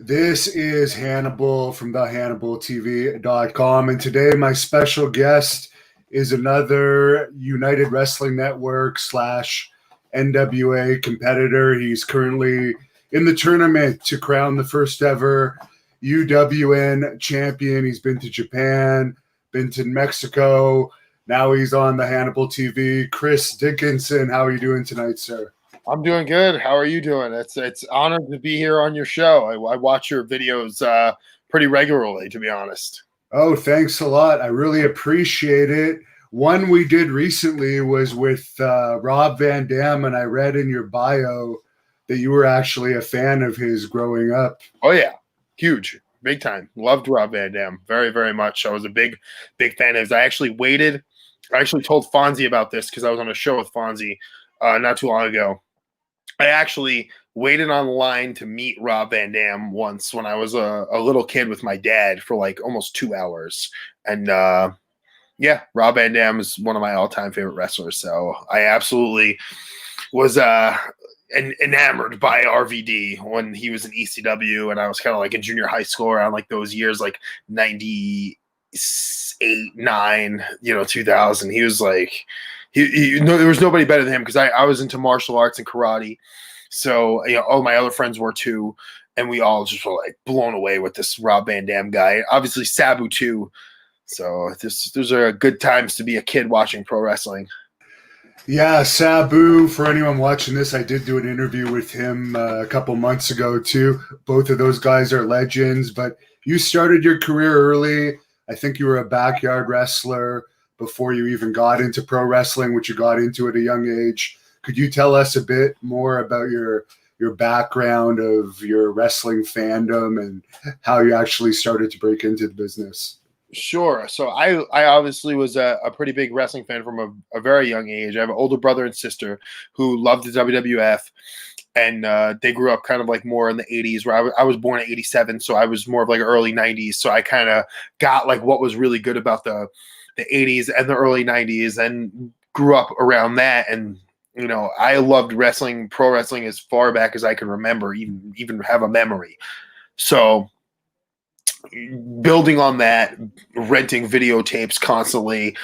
This is Hannibal from the HannibalTV.com, and today my special guest is another United Wrestling Network / NWA competitor. He's currently in the tournament to crown the first ever UWN champion. He's been to Japan, been to Mexico. Now he's on the Hannibal TV. Chris Dickinson, how are you doing tonight, sir? I'm doing good. How are you doing? It's honored to be here on your show. I watch your videos pretty regularly, to be honest. Oh, thanks a lot. I really appreciate it. One we did recently was with Rob Van Dam, and I read in your bio that you were actually a fan of his growing up. Oh, yeah. Huge. Big time. Loved Rob Van Dam very, very much. I was a big fan of his. I actually told Fonzie about this because I was on a show with Fonzie not too long ago. I actually waited online to meet Rob Van Dam once when I was a little kid with my dad for like almost 2 hours. And yeah, Rob Van Dam is one of my all-time favorite wrestlers. So I absolutely was enamored by RVD when he was in ECW, and I was kind of like in junior high school around like those years, like 98, 9, 2000. He was like, there was nobody better than him because I was into martial arts and karate. So, all my other friends were too. And we all just were like blown away with this Rob Van Dam guy. Obviously Sabu too. So those are good times to be a kid watching pro wrestling. Yeah, Sabu, for anyone watching this, I did do an interview with him a couple months ago too. Both of those guys are legends, but you started your career early. I think you were a backyard wrestler before you even got into pro wrestling, which you got into at a young age. Could you tell us a bit more about your background of your wrestling fandom and how you actually started to break into the business? Sure. So I obviously was a pretty big wrestling fan from a very young age. I have an older brother and sister who loved the WWF, and they grew up kind of like more in the 80s, where I was born in 87, so I was more of like early 90s. So I kind of got like what was really good about the 80s and the early 90s and grew up around that. And, I loved wrestling, pro wrestling as far back as I can remember, even have a memory. So building on that, renting videotapes constantly,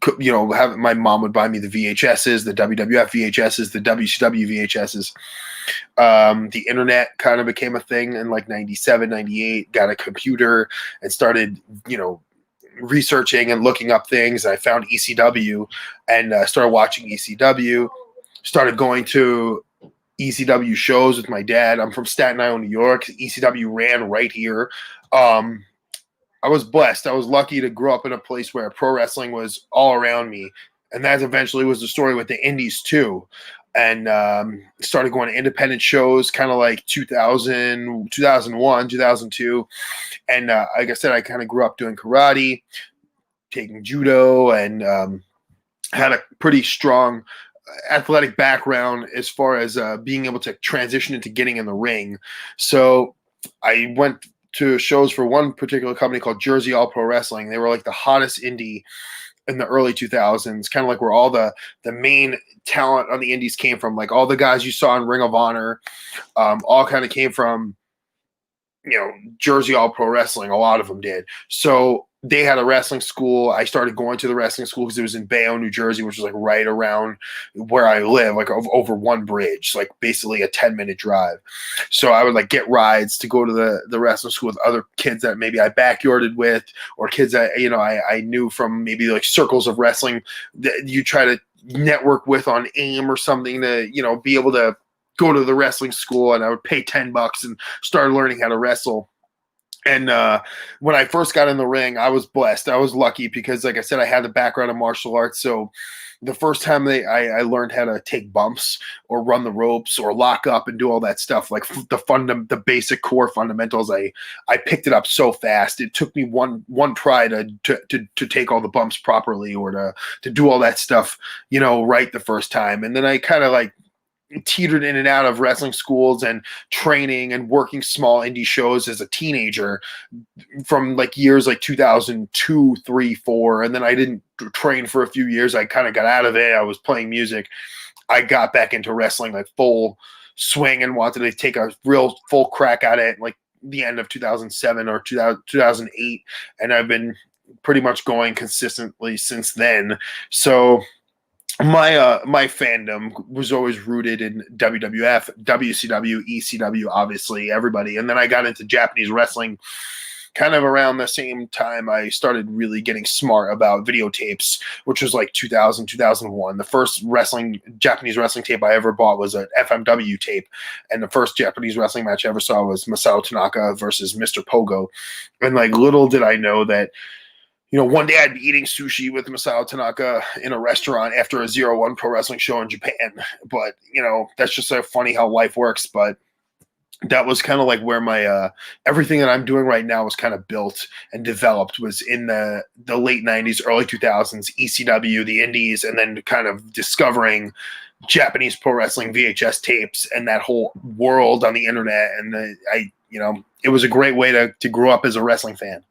my mom would buy me the VHSs, the WWF VHSs, the WCW VHSs. The internet kind of became a thing in like 97, 98, got a computer and started, researching and looking up things. I found ECW and started watching ECW, started going to ECW shows with my dad. I'm from Staten Island, New York. ECW ran right here. I was blessed. I was lucky to grow up in a place where pro wrestling was all around me. And that eventually was the story with the indies too. And started going to independent shows kind of like 2000, 2001, 2002. And like I said, I kind of grew up doing karate, taking judo, and had a pretty strong athletic background as far as being able to transition into getting in the ring. So I went to shows for one particular company called Jersey All Pro Wrestling. They were like the hottest indie in the early 2000s, kind of like where all the main talent on the indies came from. Like all the guys you saw in Ring of Honor all kind of came from, Jersey All Pro Wrestling. A lot of them did. So they had a wrestling school. I started going to the wrestling school because it was in Bayonne, New Jersey, which was like right around where I live, like over one bridge, like basically a 10-minute drive. So I would like get rides to go to the wrestling school with other kids that maybe I backyarded with, or kids that, I knew from maybe like circles of wrestling that you try to network with on AIM or something to, be able to go to the wrestling school. And I would pay $10 and start learning how to wrestle. And when I first got in the ring, I was blessed. I was lucky because, like I said, I had a background in martial arts. So the first time I learned how to take bumps or run the ropes or lock up and do all that stuff, like the basic core fundamentals, I picked it up so fast. It took me one try to take all the bumps properly or to do all that stuff, right the first time. And then I kind of like teetered in and out of wrestling schools and training and working small indie shows as a teenager from like years like 2002, 3, 4. And then I didn't train for a few years. I kind of got out of it. I was playing music. I got back into wrestling like full swing and wanted to take a real full crack at it. Like the end of 2007 or 2008, and I've been pretty much going consistently since then. So my fandom was always rooted in WWF, WCW, ECW, obviously everybody. And then I got into Japanese wrestling kind of around the same time I started really getting smart about videotapes, which was like 2000, 2001. The first Japanese wrestling tape I ever bought was an FMW tape. And the first Japanese wrestling match I ever saw was Masato Tanaka versus Mr. Pogo. And like, little did I know that, you know, one day I'd be eating sushi with Masato Tanaka in a restaurant after a 0-1 pro wrestling show in Japan. But, you know, that's just so funny how life works. But that was kind of like where my everything that I'm doing right now was kind of built and developed, was in the late 90s, early 2000s, ECW, the indies, and then kind of discovering Japanese pro wrestling VHS tapes and that whole world on the internet. And it was a great way to grow up as a wrestling fan.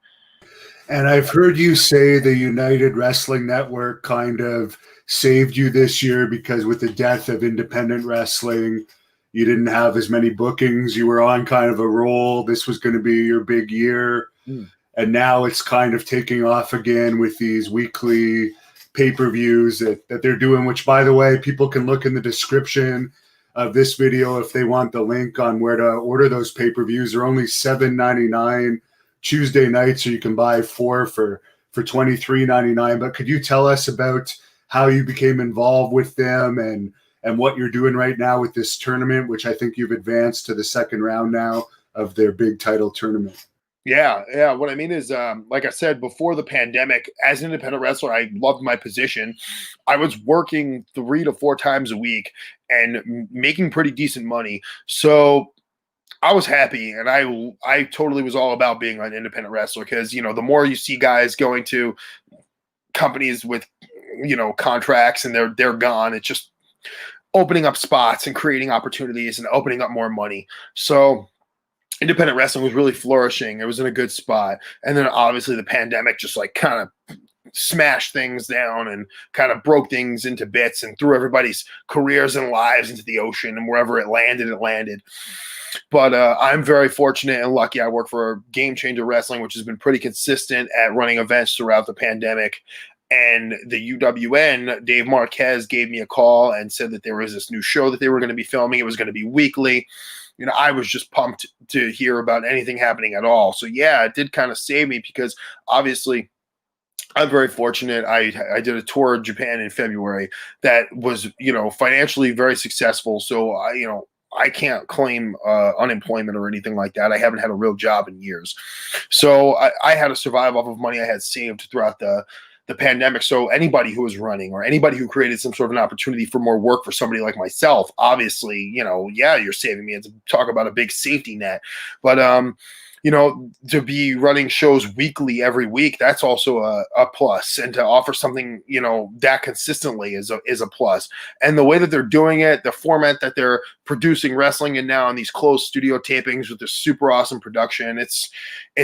And I've heard you say the United Wrestling Network kind of saved you this year, because with the death of independent wrestling, you didn't have as many bookings. You were on kind of a roll. This was going to be your big year. And now it's kind of taking off again with these weekly pay-per-views that they're doing, which, by the way, people can look in the description of this video if they want the link on where to order those pay-per-views. They're only $7.99 Tuesday nights, so you can buy 4 for $23.99. But could you tell us about how you became involved with them and what you're doing right now with this tournament, which I think you've advanced to the second round now of their big title tournament? Yeah. What I mean is, like I said, before the pandemic, as an independent wrestler, I loved my position. I was working 3 to 4 times a week and making pretty decent money. So I was happy, and I totally was all about being an independent wrestler, because, you know, the more you see guys going to companies with, you know, contracts and they're gone, it's just opening up spots and creating opportunities and opening up more money. So independent wrestling was really flourishing. It was in a good spot. And then obviously the pandemic just like kind of smashed things down and kind of broke things into bits and threw everybody's careers and lives into the ocean, and wherever it landed. But I'm very fortunate and lucky. I work for Game Changer Wrestling, which has been pretty consistent at running events throughout the pandemic. And the UWN, Dave Marquez, gave me a call and said that there was this new show that they were going to be filming. It was going to be weekly. You know, I was just pumped to hear about anything happening at all. So yeah, it did kind of save me, because obviously I'm very fortunate. I did a tour of Japan in February that was, you know, financially very successful. So I can't claim unemployment or anything like that. I haven't had a real job in years. So I had to survive off of money I had saved throughout the pandemic. So anybody who was running, or anybody who created some sort of an opportunity for more work for somebody like myself, obviously, you know, yeah, you're saving me. It's talk about a big safety net. But you know, to be running shows weekly every week, that's also a plus. And to offer something, you know, that consistently is a plus. And the way that they're doing it, the format that they're producing wrestling in now on these closed studio tapings with this super awesome production, it's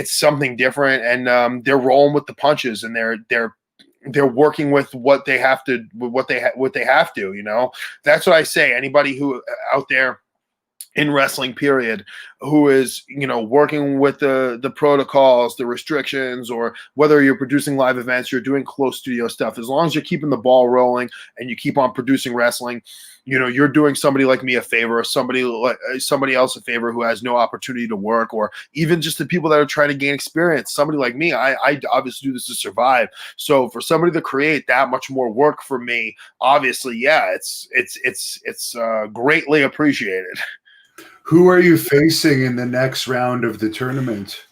something different. And they're rolling with the punches, and they're working with what they have to, you know. That's what I say. Anybody who out there in wrestling period who is, you know, working with the protocols, the restrictions, or whether you're producing live events, you're doing close studio stuff, as long as you're keeping the ball rolling and you keep on producing wrestling, you know, you're doing somebody like me a favor, or somebody else a favor who has no opportunity to work, or even just the people that are trying to gain experience. Somebody like me, I obviously do this to survive. So for somebody to create that much more work for me, obviously, yeah, it's greatly appreciated. Who are you facing in the next round of the tournament?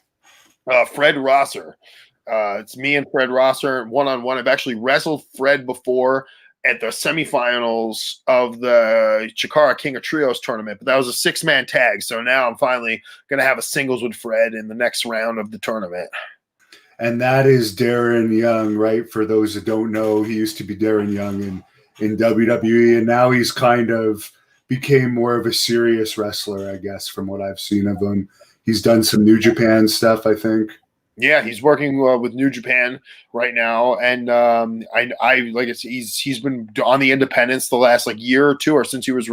Fred Rosser. It's me and Fred Rosser one-on-one. I've actually wrestled Fred before at the semifinals of the Chikara King of Trios tournament, but that was a 6-man tag. So now I'm finally going to have a singles with Fred in the next round of the tournament. And that is Darren Young, right? For those that don't know, he used to be Darren Young in WWE, and now he's kind of became more of a serious wrestler, I guess, from what I've seen of him. He's done some New Japan stuff, I think. Yeah, he's working with New Japan right now, and I like it's he's been on the independents the last like year or two, or since he was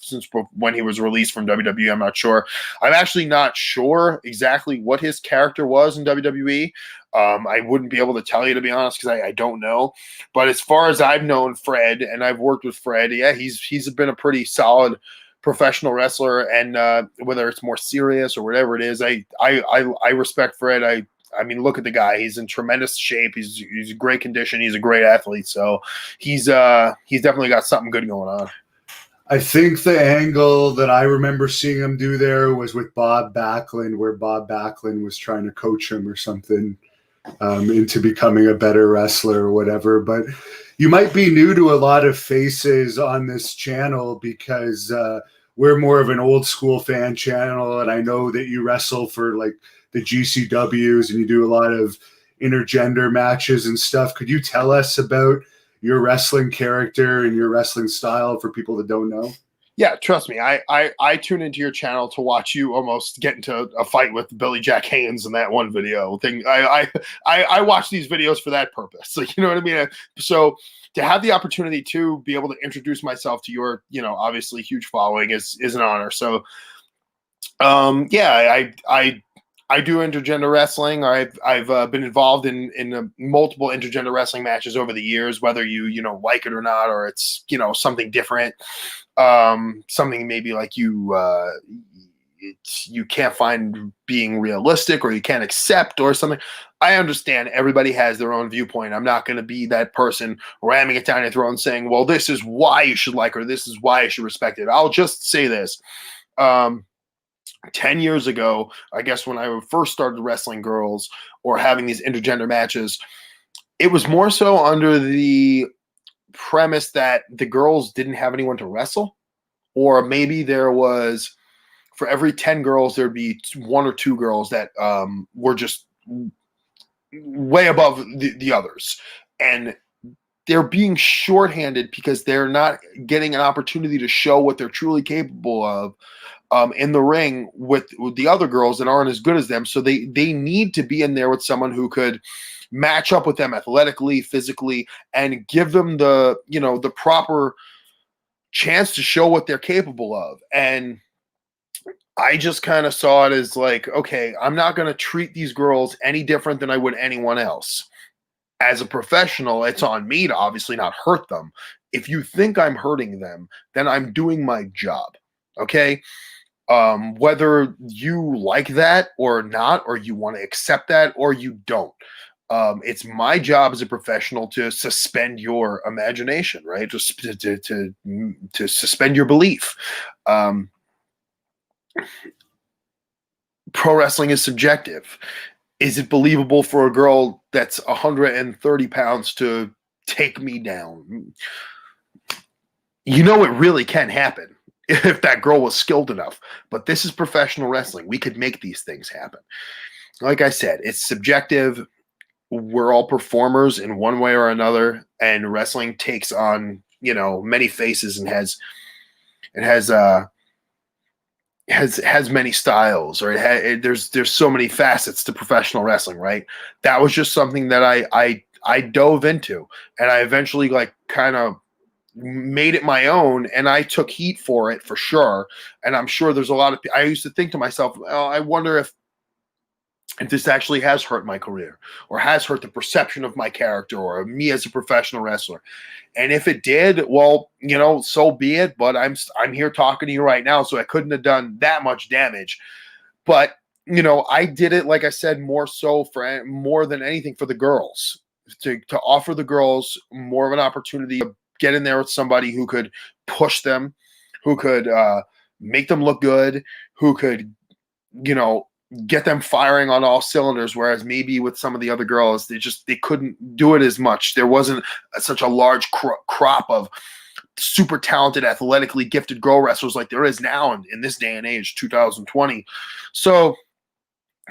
since when he was released from WWE. I'm not sure. I'm actually not sure exactly what his character was in WWE. I wouldn't be able to tell you, to be honest, because I don't know. But as far as I've known Fred, and I've worked with Fred, yeah, he's been a pretty solid professional wrestler, and whether it's more serious or whatever it is, I respect Fred. I mean, look at the guy. He's in tremendous shape. He's in great condition. He's a great athlete. So he's definitely got something good going on. I think the angle that I remember seeing him do there was with Bob Backlund, where Bob Backlund was trying to coach him or something into becoming a better wrestler or whatever. But you might be new to a lot of faces on this channel because we're more of an old school fan channel. And I know that you wrestle for like the GCWs and you do a lot of intergender matches and stuff. Could you tell us about your wrestling character and your wrestling style for people that don't know? Yeah, trust me. I tune into your channel to watch you almost get into a fight with Billy Jack Haynes in that one video thing. I watch these videos for that purpose. Like, you know what I mean? So to have the opportunity to be able to introduce myself to your, obviously huge following is an honor. So yeah, I do intergender wrestling. I've been involved in multiple intergender wrestling matches over the years, whether you like it or not, or it's something different, something maybe like you can't find being realistic or you can't accept or something. I understand everybody has their own viewpoint. I'm not going to be that person ramming it down your throat and saying, well, this is why you should like her, this is why you should respect it. I'll just say this. 10 years ago, I guess when I first started wrestling girls or having these intergender matches, it was more so under the premise that the girls didn't have anyone to wrestle, or maybe there was, for every 10 girls, there'd be one or two girls that were just way above the others. And they're being shorthanded because they're not getting an opportunity to show what they're truly capable of in the ring with the other girls that aren't as good as them. So they need to be in there with someone who could match up with them athletically, physically, and give them the proper chance to show what they're capable of. And I just kind of saw it as like, okay, I'm not going to treat these girls any different than I would anyone else. As a professional, it's on me to obviously not hurt them. If you think I'm hurting them, then I'm doing my job. Okay. Whether you like that or not, or you want to accept that or you don't. It's my job as a professional to suspend your imagination, right? Just to suspend your belief. Pro wrestling is subjective. Is it believable for a girl that's 130 pounds to take me down? It really can happen if that girl was skilled enough. But this is professional wrestling. We could make these things happen. Like I said, it's subjective. We're all performers in one way or another, and wrestling takes on, many faces and has many styles, or there's so many facets to professional wrestling, right? That was just something that I dove into, and I eventually kind of made it my own, and I took heat for it for sure. And I'm sure there's a lot of I used to think to myself, oh, I wonder if this actually has hurt my career or has hurt the perception of my character or me as a professional wrestler. And if it did, well, so be it. But I'm here talking to you right now, so I couldn't have done that much damage. But I did it, like I said, more than anything for the girls, to offer the girls more of an opportunity to get in there with somebody who could push them, who could make them look good, who could get them firing on all cylinders, whereas maybe with some of the other girls, they couldn't do it as much. There wasn't such a large crop of super talented, athletically gifted girl wrestlers like there is now in this day and age, 2020. So,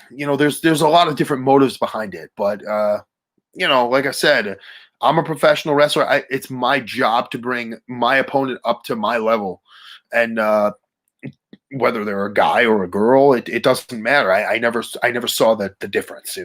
there's a lot of different motives behind it. But, like I said, I'm a professional wrestler. It's my job to bring my opponent up to my level. And, whether they're a guy or a girl, it doesn't matter. I never saw the difference,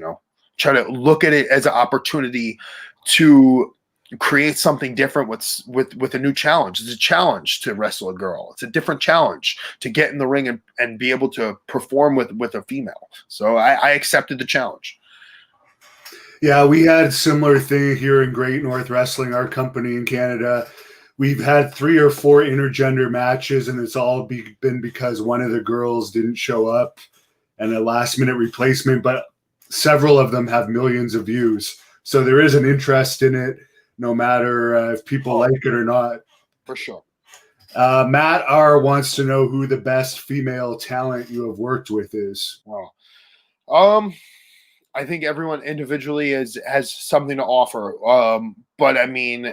try to look at it as an opportunity to create something different with a new challenge. It's a challenge to wrestle a girl. It's a different challenge to get in the ring and be able to perform with a female. So I accepted the challenge. Yeah, we had similar thing here in Great North Wrestling, our company in Canada. We've had 3 or 4 intergender matches, and it's all been because one of the girls didn't show up and a last-minute replacement, but several of them have millions of views. So there is an interest in it, no matter if people like it or not. For sure. Matt R. wants to know who the best female talent you have worked with is. Wow. I think everyone individually has something to offer. But I mean,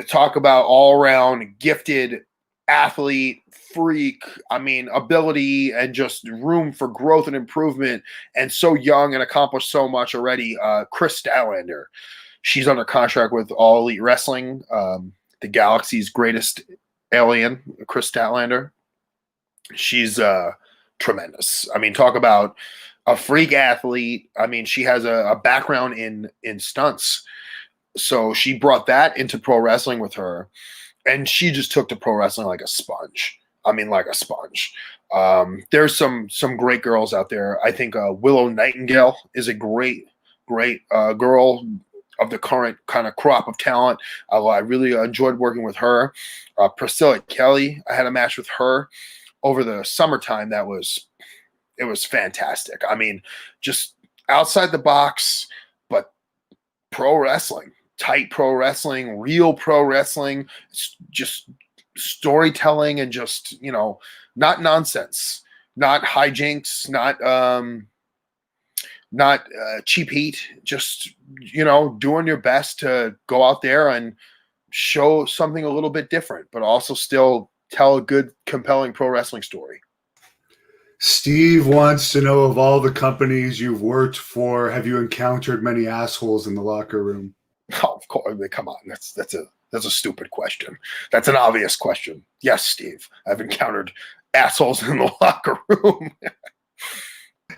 talk about all around gifted athlete, freak, ability and just room for growth and improvement, and so young and accomplished so much already. Chris Statlander. She's under contract with All Elite Wrestling, the galaxy's greatest alien, Chris Statlander. She's tremendous. Talk about a freak athlete. She has a background in stunts. So she brought that into pro wrestling with her, and she just took to pro wrestling like a sponge. Like a sponge. There's some great girls out there. I think Willow Nightingale is a great girl of the current kind of crop of talent. I really enjoyed working with her. Priscilla Kelly, I had a match with her over the summertime. It was fantastic. Just outside the box, but pro wrestling, tight pro wrestling, real pro wrestling, just storytelling and just, not nonsense, not hijinks, not cheap heat, just, doing your best to go out there and show something a little bit different, but also still tell a good, compelling pro wrestling story. Steve wants to know, of all the companies you've worked for, have you encountered many assholes in the locker room? Oh, of course. Come on. That's a stupid question. That's an obvious question. Yes, Steve. I've encountered assholes in the locker room.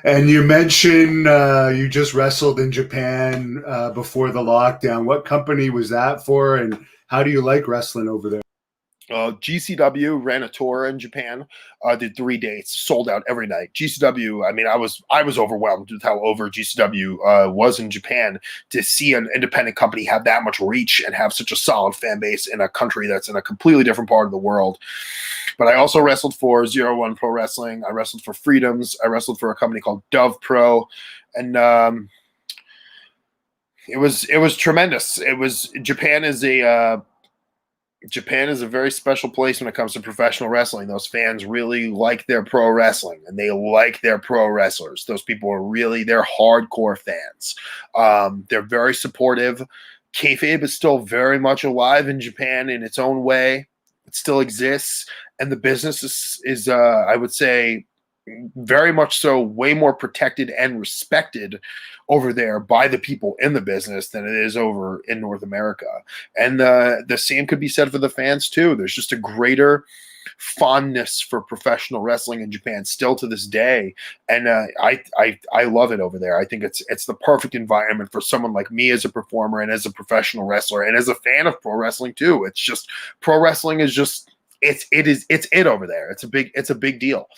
And you mentioned you just wrestled in Japan before the lockdown. What company was that for, and how do you like wrestling over there? GCW ran a tour in Japan, did 3 dates, sold out every night. GCW, I was overwhelmed with how over GCW was in Japan. To see an independent company have that much reach and have such a solid fan base in a country that's in a completely different part of the world. But I also wrestled for 01 Pro Wrestling. I wrestled for Freedoms. I wrestled for a company called Dove Pro, and it was tremendous. Japan is a very special place when it comes to professional wrestling. Those fans really like their pro wrestling, and they like their pro wrestlers. Those people they're hardcore fans. They're very supportive. Kayfabe is still very much alive in Japan in its own way. It still exists, and the business is I would say, very much so, way more protected and respected over there by the people in the business than it is over in North America. And the same could be said for the fans too. There's just a greater fondness for professional wrestling in Japan still to this day, and I love it over there. I think it's the perfect environment for someone like me as a performer and as a professional wrestler and as a fan of pro wrestling too. It's just, pro wrestling is just it's it over there. It's a big deal.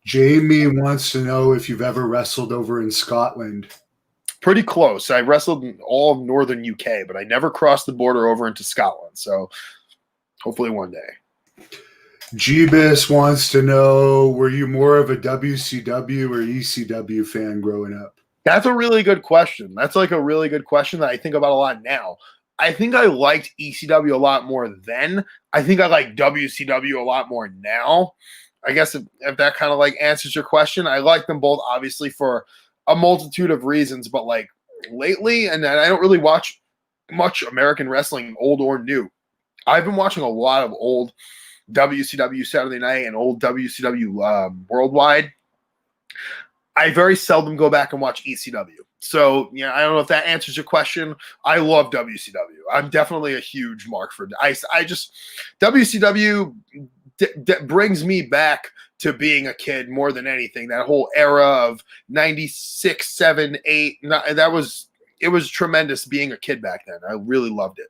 Jamie wants to know if you've ever wrestled over in Scotland. Pretty close. I wrestled in all of northern UK, but I never crossed the border over into Scotland. So hopefully one day. Jeebus wants to know, were you more of a WCW or ECW fan growing up? That's a really good question. That's like a really good question that I think about a lot now. I think I liked ECW a lot more then. I think I like WCW a lot more now. I guess if that kind of like answers your question, I like them both obviously for a multitude of reasons, but like lately, and I don't really watch much American wrestling, old or new. I've been watching a lot of old WCW Saturday Night and old WCW Worldwide. I very seldom go back and watch ECW. So, yeah, I don't know if that answers your question. I love WCW. I'm definitely a huge mark for I just WCW brings me back to being a kid more than anything. That whole era of 96, 7, 8, it was tremendous being a kid back then. I really loved it.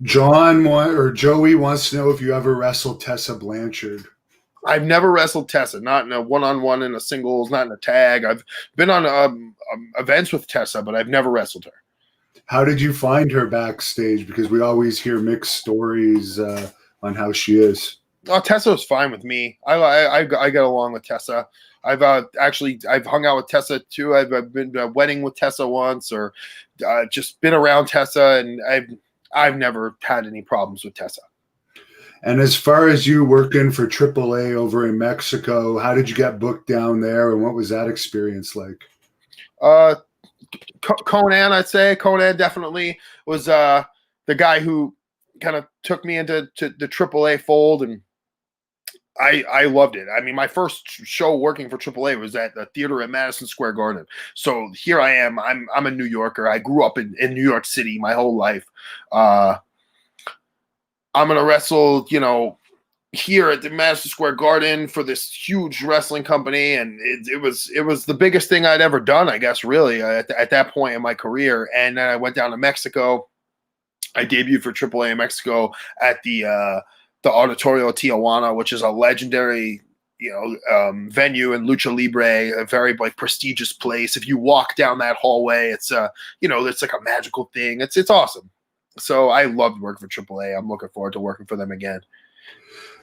Joey wants to know if you ever wrestled Tessa Blanchard. I've never wrestled Tessa, not in a one-on-one, in a singles, not in a tag. I've been on events with Tessa, but I've never wrestled her. How did you find her backstage? Because we always hear mixed stories on how she is. Oh, Tessa was fine with me. I get along with Tessa. I've hung out with Tessa too. I've been to a wedding with Tessa once, or just been around Tessa, and I've never had any problems with Tessa. And as far as you working for AAA over in Mexico, how did you get booked down there, and what was that experience like? Conan, I'd say. Conan definitely was the guy who kind of took me into the AAA fold, and I loved it. I mean, my first show working for AAA was at the theater at Madison Square Garden. So here I am. I'm a New Yorker. I grew up in New York City my whole life. I'm going to wrestle, here at the Madison Square Garden for this huge wrestling company. And it was the biggest thing I'd ever done, I guess, really, at that point in my career. And then I went down to Mexico. I debuted for AAA in Mexico at the Auditorio Tijuana, which is a legendary, venue in Lucha Libre, a very prestigious place. If you walk down that hallway, it's it's like a magical thing. It's awesome. So I loved working for AAA. I'm looking forward to working for them again.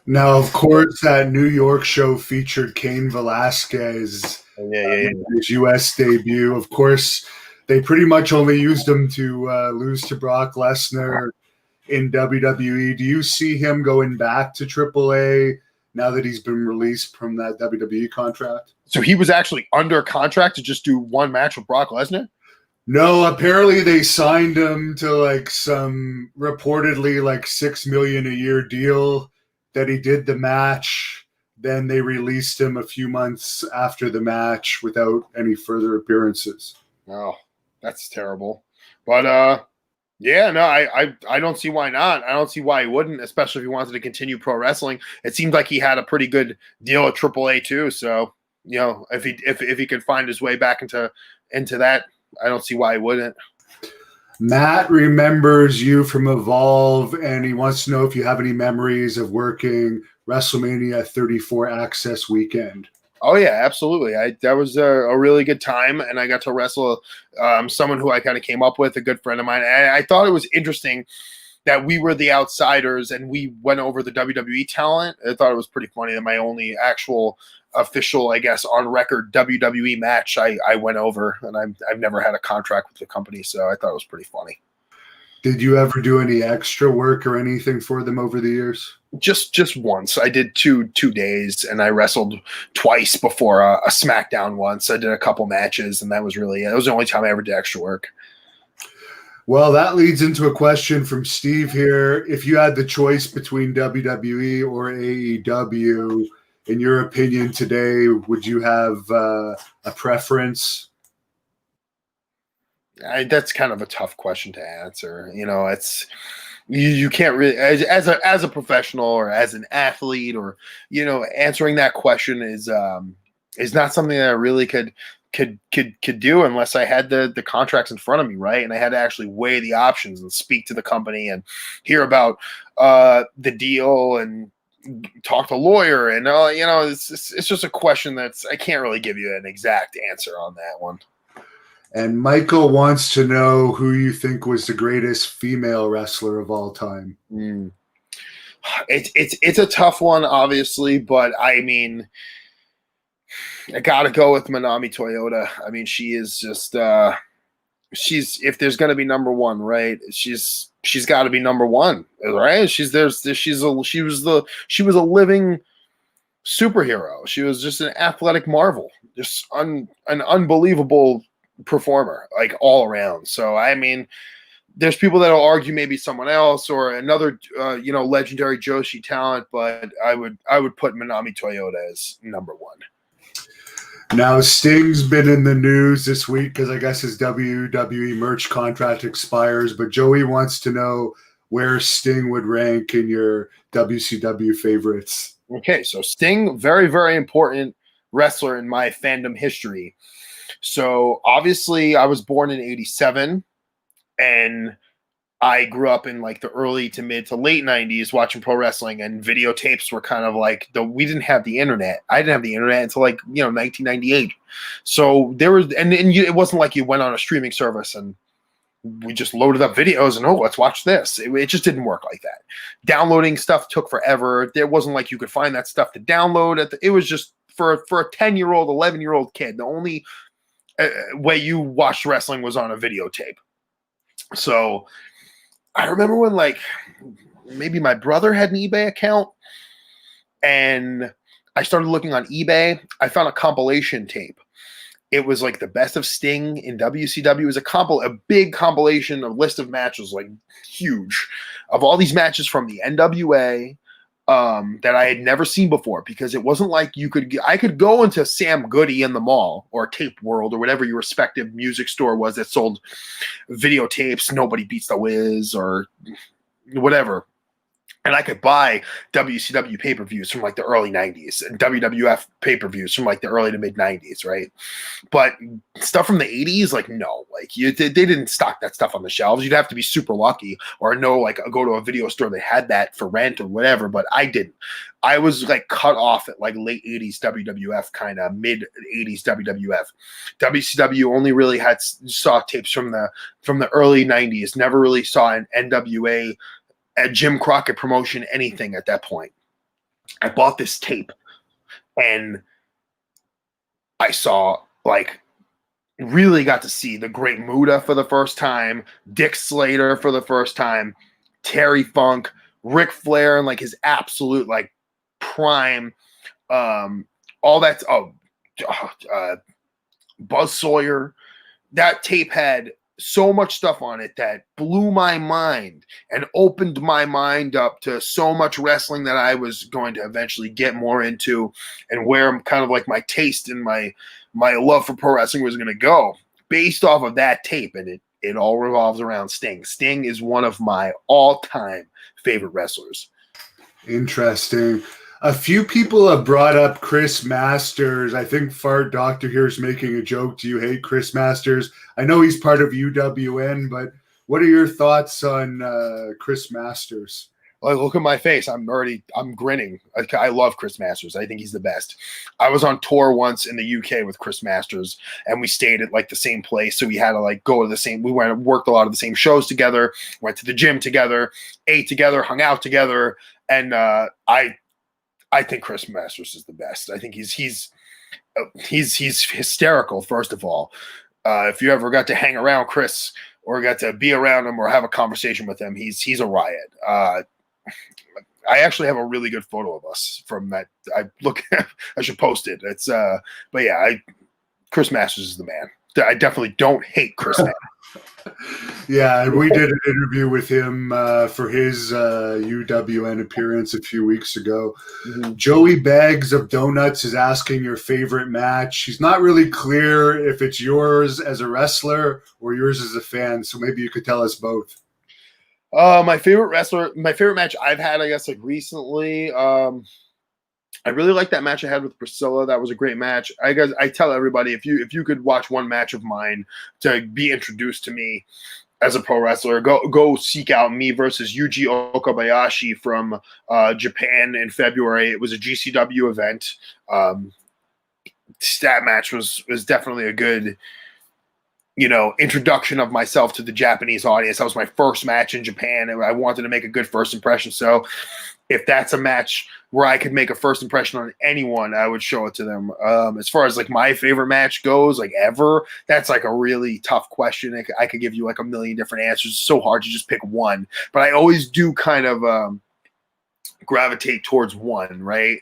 Now, of course, that New York show featured Cain Velasquez. His U.S. debut. Of course, they pretty much only used him to lose to Brock Lesnar in WWE. Do you see him going back to AAA now that he's been released from that WWE contract? So he was actually under contract to just do one match with Brock Lesnar? No, apparently they signed him to some reportedly $6 million a year deal that he did the match. Then they released him a few months after the match without any further appearances. Oh, that's terrible. But yeah, no, I don't see why not. I don't see why he wouldn't, especially if he wanted to continue pro wrestling. It seemed like he had a pretty good deal at AAA too. So, if he could find his way back into that, I don't see why he wouldn't. Matt remembers you from Evolve, and he wants to know if you have any memories of working WrestleMania 34 Access Weekend. Oh, yeah, absolutely. That was a really good time, and I got to wrestle someone who I kind of came up with, a good friend of mine. And I thought it was interesting that we were the outsiders, and we went over the WWE talent. I thought it was pretty funny that my only actual official, I guess, on record WWE match I went over, and I've never had a contract with the company, so I thought it was pretty funny. Did you ever do any extra work or anything for them over the years? Just once. I did two days, and I wrestled twice before a SmackDown once. I did a couple matches, and that was really it. That was the only time I ever did extra work. Well, that leads into a question from Steve here. If you had the choice between WWE or AEW, in your opinion today, would you have a preference? That's kind of a tough question to answer. It's you can't really, as a professional or as an athlete, or answering that question is not something that I really could do unless I had the contracts in front of me, right? And I had to actually weigh the options and speak to the company and hear about the deal and talk to a lawyer, and it's just a question that's I can't really give you an exact answer on that one. And Michael wants to know who you think was the greatest female wrestler of all time. It's a tough one, obviously, but I mean, I gotta go with Manami Toyota. I mean, she is just she's, if there's gonna be number one, right? She's got to be number one, right? She was a living superhero. She was just an athletic marvel, just an unbelievable performer, all around. So I mean, there's people that'll argue maybe someone else or another legendary Joshi talent, but I would put Manami Toyota as number one. Now, Sting's been in the news this week because I guess his WWE merch contract expires, but Joey wants to know where Sting would rank in your WCW favorites. Okay, so Sting, very, very important wrestler in my fandom history. So obviously I was born in 87 and I grew up in like the early to mid to late 90s watching pro wrestling, and videotapes were kind of like we didn't have the internet. I didn't have the internet until 1998. So there was, it wasn't like you went on a streaming service and we just loaded up videos and let's watch this. It just didn't work like that. Downloading stuff took forever. There wasn't like you could find that stuff to download. It was just for a 10-year-old, 11-year-old kid. The only way you watched wrestling was on a videotape. So I remember when maybe my brother had an eBay account and I started looking on eBay. I found a compilation tape. It was like the best of Sting in WCW. It was a big compilation, a list of matches, like huge, of all these matches from the NWA that I had never seen before, because it wasn't like I could go into Sam Goody in the mall or Tape World or whatever your respective music store was that sold videotapes, Nobody Beats the Wiz or whatever. And I could buy WCW pay-per-views from like the early 90s and WWF pay-per-views from like the early to mid 90s, right? But stuff from the 80s, no. They didn't stock that stuff on the shelves. You'd have to be super lucky or go to a video store that had that for rent or whatever, but I didn't. I was cut off at late 80s WWF, kind of mid 80s WWF. WCW only really saw tapes from the early 90s, never really saw an NWA at Jim Crockett promotion, anything at that point. I bought this tape and I saw really got to see the Great Muta for the first time, Dick Slater for the first time, Terry Funk, Ric Flair, and his absolute prime, all that. Buzz Sawyer. That tape had so much stuff on it that blew my mind and opened my mind up to so much wrestling that I was going to eventually get more into, and where kind of my taste and my love for pro wrestling was going to go based off of that tape. And it all revolves around Sting. Sting is one of my all-time favorite wrestlers. Interesting. A few people have brought up Chris Masters. I think Fart Doctor here is making a joke. Do you hate Chris Masters? I know he's part of UWN, but what are your thoughts on Chris Masters? Look at my face. I'm grinning. I love Chris Masters. I think he's the best. I was on tour once in the UK with Chris Masters, and we stayed at the same place. So we had to go to the same. We worked a lot of the same shows together. Went to the gym together, ate together, hung out together, and I think Chris Masters is the best. I think he's hysterical. First of all, if you ever got to hang around Chris or got to be around him or have a conversation with him, he's a riot. I actually have a really good photo of us from that. I should post it. It's but yeah, Chris Masters is the man. I definitely don't hate Chris Masters. Yeah, and we did an interview with him for his UWN appearance a few weeks ago. Mm-hmm. Joey Bags of Donuts is asking your favorite match. He's not really clear if it's yours as a wrestler or yours as a fan, so maybe you could tell us both. My favorite match I've had, I guess, recently. I really like that match I had with Priscilla. That was a great match. I tell everybody, if you could watch one match of mine to be introduced to me as a pro wrestler, go seek out me versus Yuji Okabayashi from Japan in February. It was a GCW event. That match was definitely a good, introduction of myself to the Japanese audience. That was my first match in Japan, and I wanted to make a good first impression. So if that's a match where I could make a first impression on anyone, I would show it to them. As far as my favorite match goes, ever, that's a really tough question. I could give you a million different answers. It's so hard to just pick one, but I always do kind of gravitate towards one, right?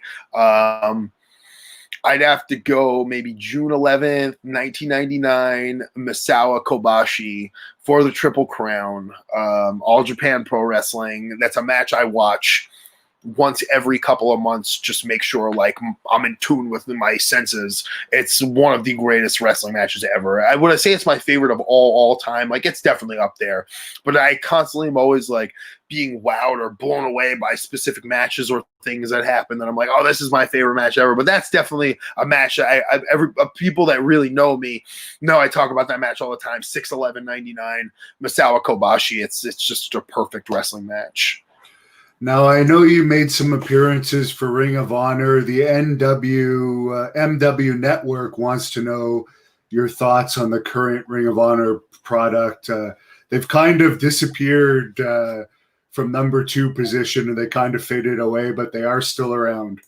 I'd have to go maybe June 11th, 1999, Misawa Kobashi for the Triple Crown, All Japan Pro Wrestling. That's a match I watch once every couple of months, just make sure like I'm in tune with my senses. It's one of the greatest wrestling matches ever. I would say it's my favorite of all time. Like, it's definitely up there, but I constantly am always like being wowed or blown away by specific matches or things that happen that I'm like, oh, this is my favorite match ever. But that's definitely a match that people that really know me know I talk about that match all the time. 6'11", 99, Misawa Kobashi. It's just a perfect wrestling match. Now, I know you made some appearances for Ring of Honor. The MW Network wants to know your thoughts on the current Ring of Honor product. They've kind of disappeared from number 2 position, and they kind of faded away, but they are still around.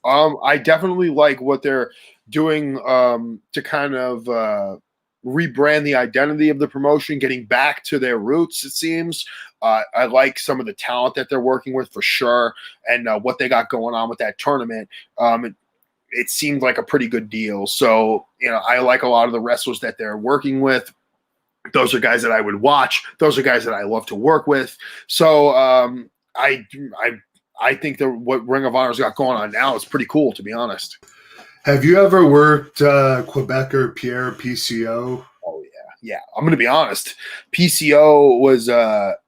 I definitely like what they're doing to kind of rebrand the identity of the promotion, getting back to their roots, it seems. I like some of the talent that they're working with for sure, and what they got going on with that tournament. It seemed like a pretty good deal. So, I like a lot of the wrestlers that they're working with. Those are guys that I would watch. Those are guys that I love to work with. So I think that what Ring of Honor's got going on now is pretty cool, to be honest. Have you ever worked Quebecer Pierre PCO? Oh, yeah. I'm going to be honest. PCO was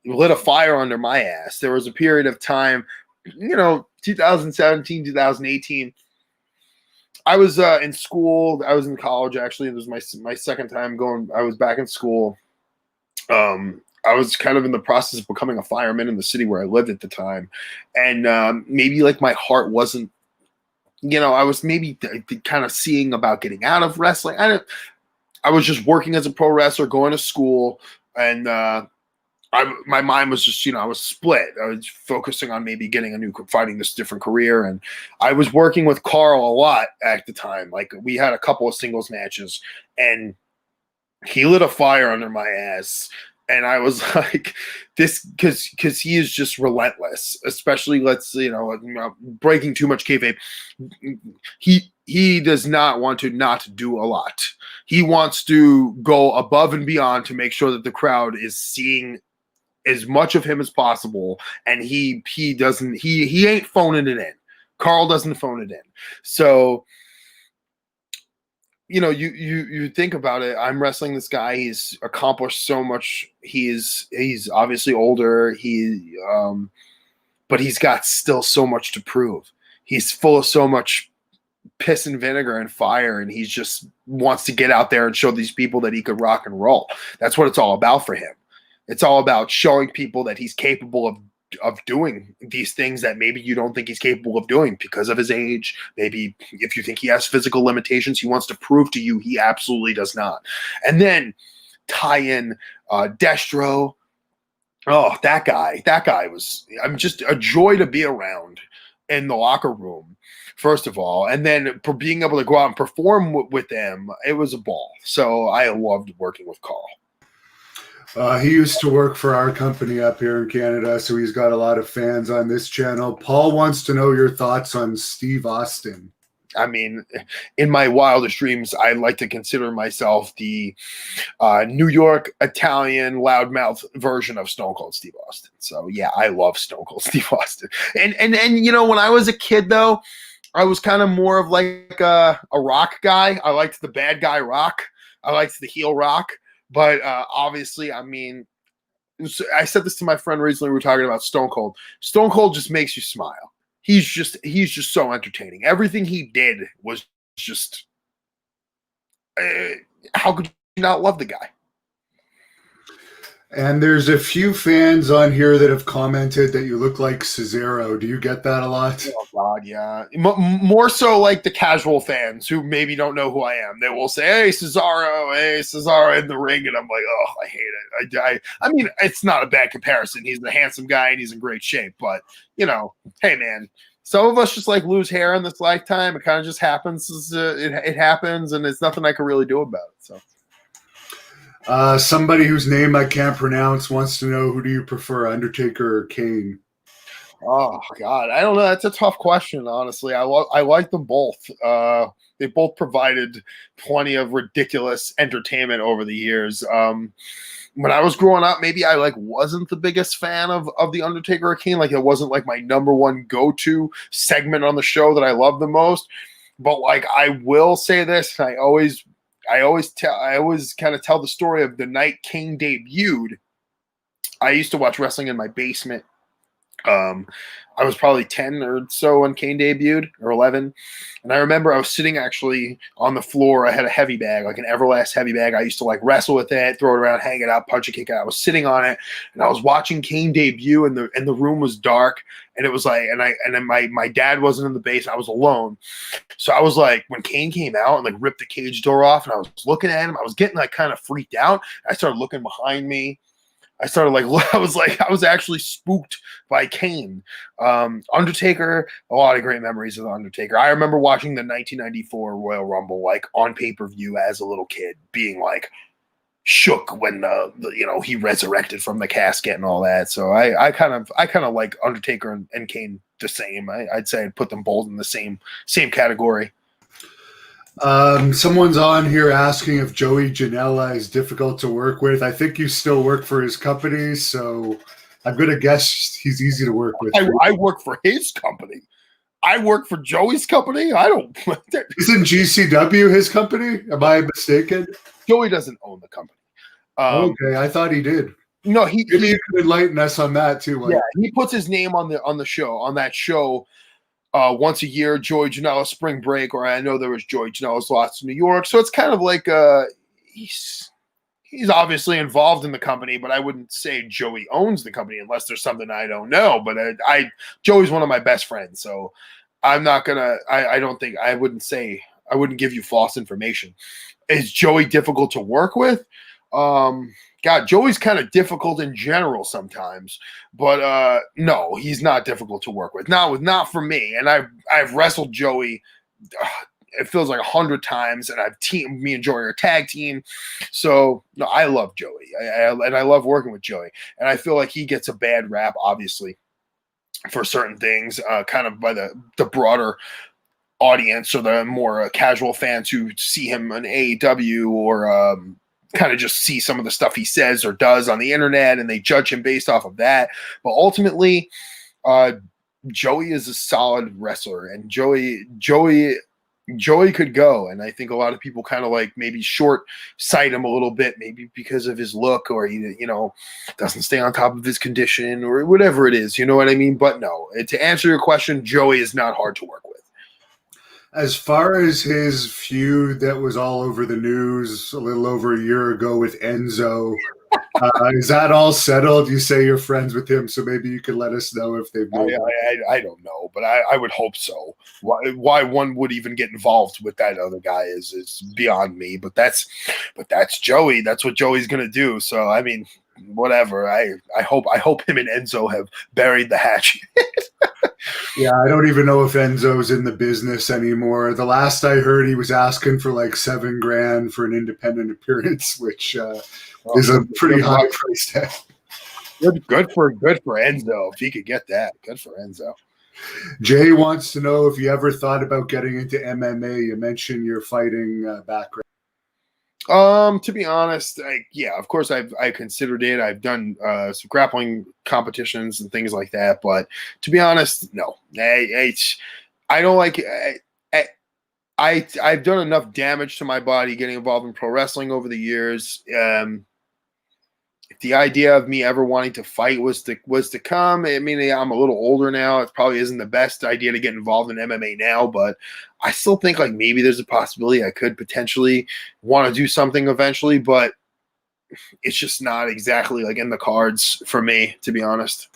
lit a fire under my ass. There was a period of time, 2017, 2018. I was in school. I was in college, actually. It was my second time going. I was back in school. I was kind of in the process of becoming a fireman in the city where I lived at the time. And maybe like my heart wasn't, I was maybe kind of seeing about getting out of wrestling. I was just working as a pro wrestler, going to school, and my mind was just, I was split. I was focusing on maybe finding this different career. And I was working with Carl a lot at the time. Like, we had a couple of singles matches, and he lit a fire under my ass. And I was like, this, because he is just relentless, especially breaking too much kayfabe. He does not want to not do a lot. He wants to go above and beyond to make sure that the crowd is seeing as much of him as possible. And he ain't phoning it in. Carl doesn't phone it in. So, you think about it. I'm wrestling this guy. He's accomplished so much. He's obviously older. But he's got still so much to prove. He's full of so much piss and vinegar and fire, and he just wants to get out there and show these people that he could rock and roll. That's what it's all about for him. It's all about showing people that he's capable of doing these things that maybe you don't think he's capable of doing because of his age. Maybe if you think he has physical limitations, he wants to prove to you he absolutely does not. And then tie in Destro. Oh, that guy I'm just a joy to be around in the locker room, first of all. And then for being able to go out and perform with them, it was a ball. So I loved working with Carl. He used to work for our company up here in Canada, so he's got a lot of fans on this channel. Paul wants to know your thoughts on Steve Austin. I mean, in my wildest dreams, I like to consider myself the New York Italian loudmouth version of Stone Cold Steve Austin. So yeah, I love Stone Cold Steve Austin. And when I was a kid though, I was kind of more of like a Rock guy. I liked the bad guy Rock. I liked the heel Rock. But obviously, I mean, I said this to my friend recently. We were talking about Stone Cold. Stone Cold just makes you smile. He's just so entertaining. Everything he did was just. How could you not love the guy? And there's a few fans on here that have commented that you look like Cesaro. Do you get that a lot? Oh, God, yeah. More so like the casual fans who maybe don't know who I am. They will say, hey, Cesaro in the ring. And I'm like, oh, I hate it. I mean, it's not a bad comparison. He's a handsome guy and he's in great shape. But, hey, man, some of us just like lose hair in this lifetime. It kind of just happens. It happens, and it's nothing I can really do about it. So. Somebody whose name I can't pronounce wants to know, who do you prefer, Undertaker or Kane? Oh, God. I don't know. That's a tough question, honestly. I like them both. They both provided plenty of ridiculous entertainment over the years. when I was growing up, maybe I like wasn't the biggest fan of the Undertaker or Kane. Like it wasn't like my number one go-to segment on the show that I love the most. But like I will say this, I always kind of tell the story of the night Kane debuted. I used to watch wrestling in my basement. I was probably 10 or so when Kane debuted, or 11. And I remember I was sitting actually on the floor. I had a heavy bag, like an Everlast heavy bag. I used to like wrestle with it, throw it around, hang it out, punch it, kick it. I was sitting on it, and I was watching Kane debut, and the room was dark, and it was like, and then my dad wasn't in the base. I was alone, so I was like, when Kane came out and like ripped the cage door off, and I was looking at him, I was getting like kind of freaked out. I started looking behind me. I started like I was actually spooked by Kane. Undertaker, a lot of great memories of the Undertaker. I remember watching the 1994 Royal Rumble like on pay-per-view as a little kid, being like shook when he resurrected from the casket and all that. So I kind of like Undertaker and Kane the same. I'd say I'd put them both in the same category. Someone's on here asking if Joey Janela is difficult to work with. I think you still work for his company, so I'm going to guess he's easy to work with. I work for his company. I work for Joey's company. I don't. Isn't GCW his company? Am I mistaken? Joey doesn't own the company. Okay, I thought he did. No, maybe you could enlighten us on that too. Like, yeah, he puts his name on the show, on that show. Once a year, Joey Janela Spring Break, or I know there was Joey Janela's Lost in New York. So it's kind of like he's obviously involved in the company, but I wouldn't say Joey owns the company unless there's something I don't know. But Joey's one of my best friends, so I'm not gonna. I don't think I wouldn't give you false information. Is Joey difficult to work with? God, Joey's kind of difficult in general sometimes, but no, he's not difficult to work with. Not for me. And I've wrestled Joey. It feels like 100 times, and me and Joey are a tag team. So no, I love Joey, and I love working with Joey. And I feel like he gets a bad rap, obviously, for certain things, kind of by the broader audience or the more casual fans who see him on AEW or kind of just see some of the stuff he says or does on the internet, and they judge him based off of that. But ultimately, Joey is a solid wrestler, and Joey could go. And I think a lot of people kind of like maybe short sight him a little bit, maybe because of his look, or he, doesn't stay on top of his condition or whatever it is. You know what I mean? But no, to answer your question, Joey is not hard to work with. As far as his feud that was all over the news a little over a year ago with Enzo, is that all settled? You say you're friends with him, so maybe you could let us know if they've moved. I don't know, but I would hope so. Why one would even get involved with that other guy is beyond me. But that's Joey. That's what Joey's gonna do. So I mean, whatever. I hope him and Enzo have buried the hatchet. Yeah, I don't even know if Enzo's in the business anymore. The last I heard, he was asking for like $7,000 for an independent appearance, which is a pretty high price tag. Good for Enzo if he could get that. Good for Enzo. Jay wants to know if you ever thought about getting into MMA. You mentioned your fighting background. To be honest, yeah, of course I considered it. I've done some grappling competitions and things like that, but to be honest, no. I don't like it. I've done enough damage to my body getting involved in pro wrestling over the years. If the idea of me ever wanting to fight was to come, I mean, I'm a little older now. It probably isn't the best idea to get involved in MMA now, but I still think like maybe there's a possibility I could potentially want to do something eventually, but it's just not exactly like in the cards for me, to be honest.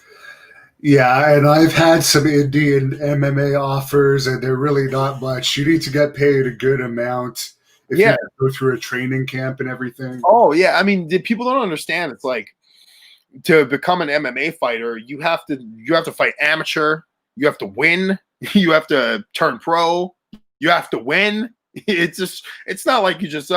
Yeah, and I've had some Indian MMA offers, and they're really not much. You need to get paid a good amount if you go through a training camp and everything. Oh, yeah. I mean, people don't understand. It's like to become an MMA fighter, you have to fight amateur. You have to win. You have to turn pro. You have to win. It's not like you just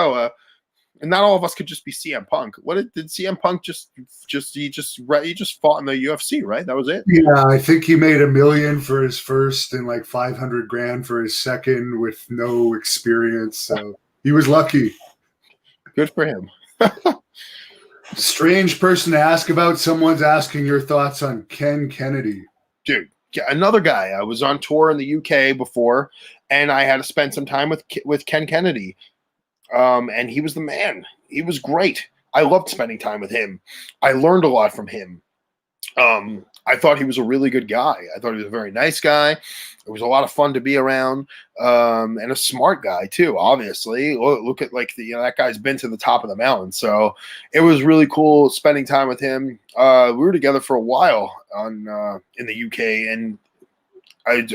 and not all of us could just be CM Punk. Did CM Punk he just fought in the UFC, right? That was it. Yeah, I think he made $1 million for his first and like $500,000 for his second with no experience. So he was lucky. Good for him. Strange person to ask about. Someone's asking your thoughts on Ken Kennedy. Dude, another guy. I was on tour in the UK before, and I had to spend some time with Ken Kennedy. And he was the man. He was great. I loved spending time with him. I learned a lot from him. I thought he was a really good guy. I thought he was a very nice guy. It was a lot of fun to be around, and a smart guy too. Obviously, look at that guy's been to the top of the mountain. So it was really cool spending time with him. We were together for a while in the UK, and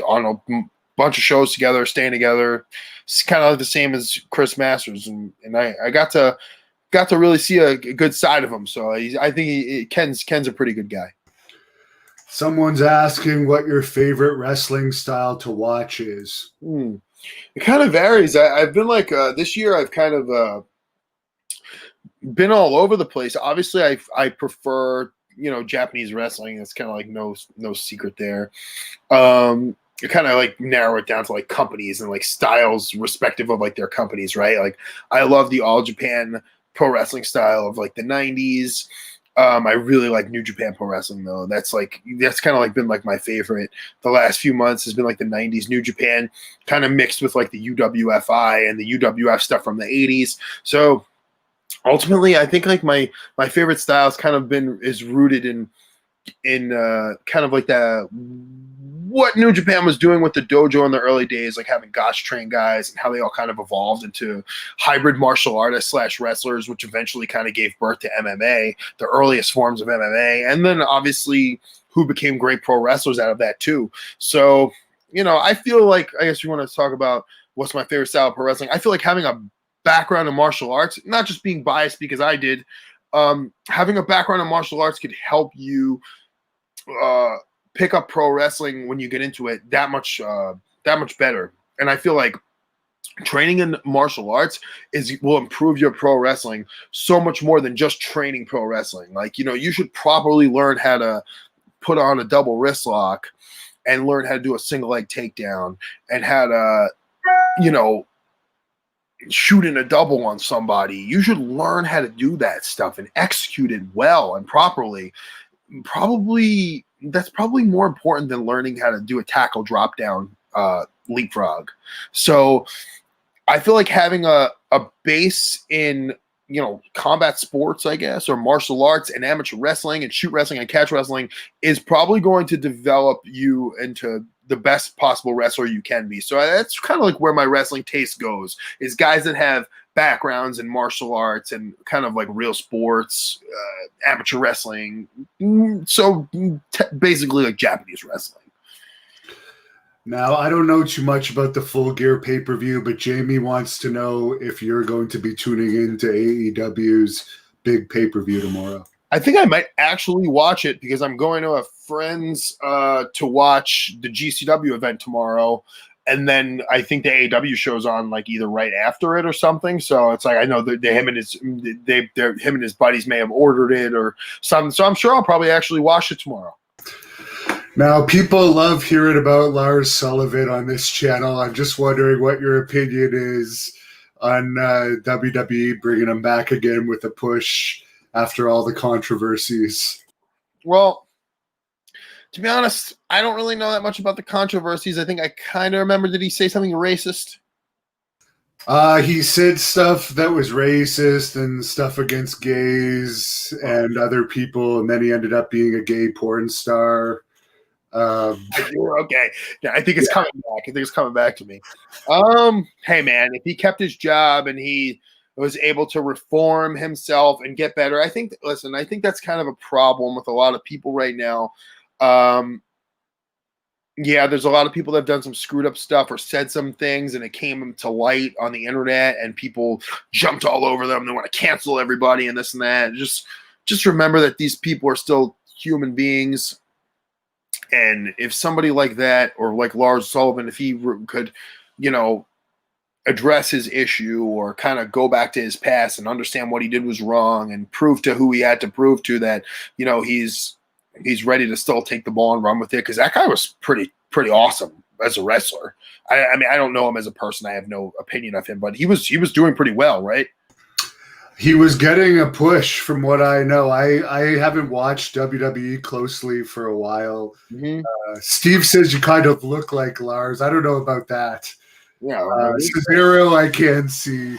on a bunch of shows together, staying together. It's kind of like the same as Chris Masters, and I got to really see a good side of him. So I think Ken's a pretty good guy. Someone's asking what your favorite wrestling style to watch is. It kind of varies. I've been this year I've kind of been all over the place. Obviously, I prefer Japanese wrestling. It's kind of like no secret there. You kind of narrow it down to companies and styles respective of their companies, right? Like I love the All Japan Pro Wrestling style of the 90s. I really like New Japan Pro Wrestling though. That's kind of been my favorite. The last few months has been the 90s New Japan, kind of mixed with the UWFI and the UWF stuff from the 80s. So ultimately, I think my favorite style is rooted in kind of that what New Japan was doing with the dojo in the early days, having Gotch train guys, and how they all kind of evolved into hybrid martial artists / wrestlers, which eventually kind of gave birth to MMA, the earliest forms of MMA, and then obviously who became great pro wrestlers out of that too. So, I feel I guess you want to talk about what's my favorite style of pro wrestling. I feel like having a background in martial arts, not just being biased because I did, having a background in martial arts could help you pick up pro wrestling when you get into it that much better. And I feel like training in martial arts will improve your pro wrestling so much more than just training pro wrestling. You should properly learn how to put on a double wrist lock and learn how to do a single leg takedown and how to, shoot in a double on somebody. You should learn how to do that stuff and execute it well and properly. That's probably more important than learning how to do a tackle drop down leapfrog. So I feel like having a base in combat sports, I guess, or martial arts and amateur wrestling and shoot wrestling and catch wrestling is probably going to develop you into the best possible wrestler you can be. So that's kind of where my wrestling taste goes, is guys that have backgrounds in martial arts and kind of real sports, amateur wrestling. So basically Japanese wrestling. Now, I don't know too much about the Full Gear pay-per-view, but Jamie wants to know if you're going to be tuning into AEW's big pay-per-view tomorrow. I think I might actually watch it because I'm going to a friend's to watch the GCW event tomorrow. And then I think the AEW show's on either right after it or something. So it's I know that him and his buddies may have ordered it or something. So I'm sure I'll probably actually watch it tomorrow. Now, people love hearing about Lars Sullivan on this channel. I'm just wondering what your opinion is on WWE bringing him back again with a push after all the controversies. Well, to be honest, I don't really know that much about the controversies. I think I kind of remember, did he say something racist? He said stuff that was racist and stuff against gays and other people, and then he ended up being a gay porn star. Okay. Yeah, I think it's coming back. I think it's coming back to me. Hey man, if he kept his job and he was able to reform himself and get better, I think that's kind of a problem with a lot of people right now. Yeah, there's a lot of people that have done some screwed up stuff or said some things and it came to light on the internet and people jumped all over them. They want to cancel everybody and this and that. Just remember that these people are still human beings. And if somebody like that, or like Lars Sullivan, if he could, address his issue or kind of go back to his past and understand what he did was wrong and prove to who he had to prove to that, he's ready to still take the ball and run with it. Because that guy was pretty awesome as a wrestler. I mean, I don't know him as a person. I have no opinion of him, but he was doing pretty well, right? He was getting a push from what I know. I haven't watched WWE closely for a while. Mm-hmm. Steve says you kind of look like Lars. I don't know about that. Yeah, Cesaro, I can see.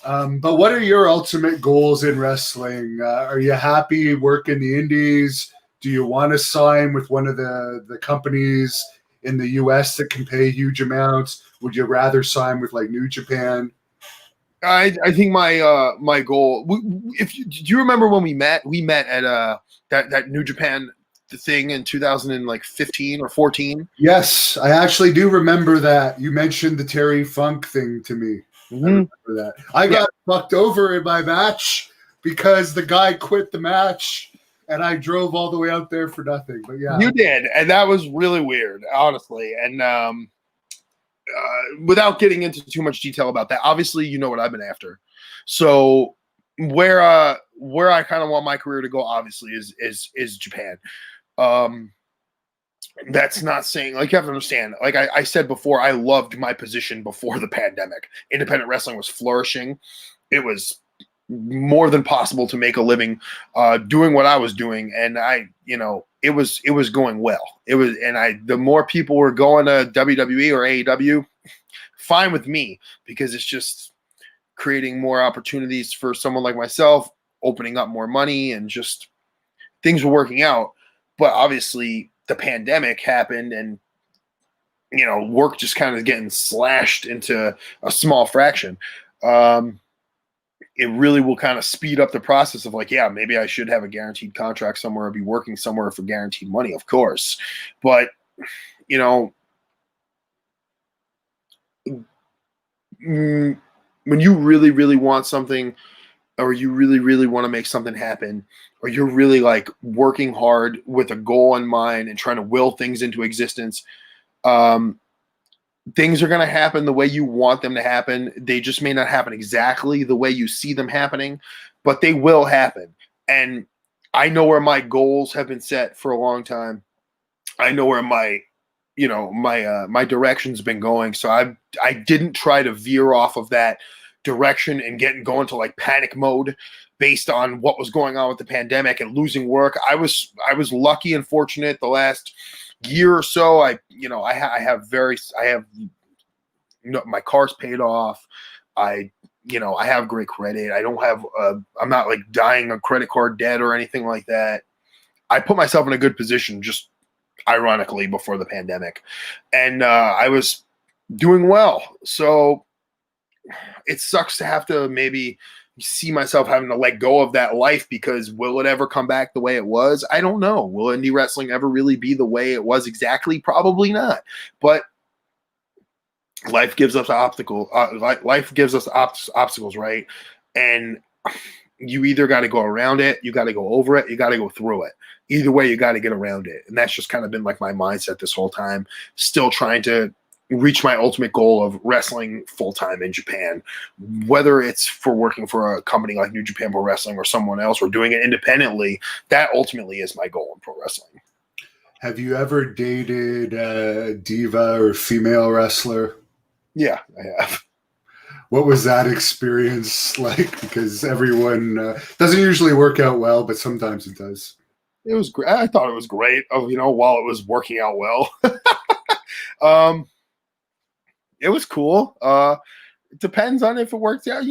But what are your ultimate goals in wrestling? Are you happy working the indies? Do you want to sign with one of the companies in the US that can pay huge amounts? Would you rather sign with like New Japan? I think my goal. Do you remember when we met? We met at that New Japan thing in 2015 or 14. Yes, I actually do remember that. You mentioned the Terry Funk thing to me. Mm-hmm. I remember that. I got fucked over in my match because the guy quit the match and I drove all the way out there for nothing. But yeah. You did, and that was really weird, honestly. And without getting into too much detail about that, obviously you know what I've been after. So where I kind of want my career to go, obviously, is Japan. That's not saying, like, you have to understand, like I said before, I loved my position before the pandemic. Independent wrestling was flourishing. It was more than possible to make a living doing what I was doing, and it was going well. The more people were going to WWE or AEW, fine with me, because it's just creating more opportunities for someone like myself, opening up more money, and just things were working out. But obviously the pandemic happened, and work just kind of getting slashed into a small fraction. It really will kind of speed up the process of like, yeah, maybe I should have a guaranteed contract somewhere or be working somewhere for guaranteed money, of course. But, when you really, really want something, or you really, really want to make something happen, or you're really like working hard with a goal in mind and trying to will things into existence, things are going to happen the way you want them to happen. They just may not happen exactly the way you see them happening, but they will happen. And I know where my goals have been set for a long time. I know where my direction's been going. So I didn't try to veer off of that direction and go into like panic mode based on what was going on with the pandemic and losing work. I was lucky and fortunate the last year or so. I have my car's paid off. I have great credit. I don't have I'm not like dying of credit card debt or anything like that. I put myself in a good position, just ironically, before the pandemic, and I was doing well. So it sucks to have to maybe see myself having to let go of that life, because will it ever come back the way it was? I don't know. Will indie wrestling ever really be the way it was exactly? Probably not. But life gives us obstacles. Life gives us obstacles, right? And you either got to go around it, you got to go over it, you got to go through it. Either way, you got to get around it. And that's just kind of been like my mindset this whole time. Still trying to reach my ultimate goal of wrestling full-time in Japan, whether it's for working for a company like New Japan Pro Wrestling or someone else, or doing it independently. That ultimately is my goal in pro wrestling. Have you ever dated a diva or female wrestler? Yeah, I have. What was that experience like? Because everyone doesn't usually work out well, but sometimes it does. It was great. I thought it was great, while it was working out well. It was cool. It depends on if it works out.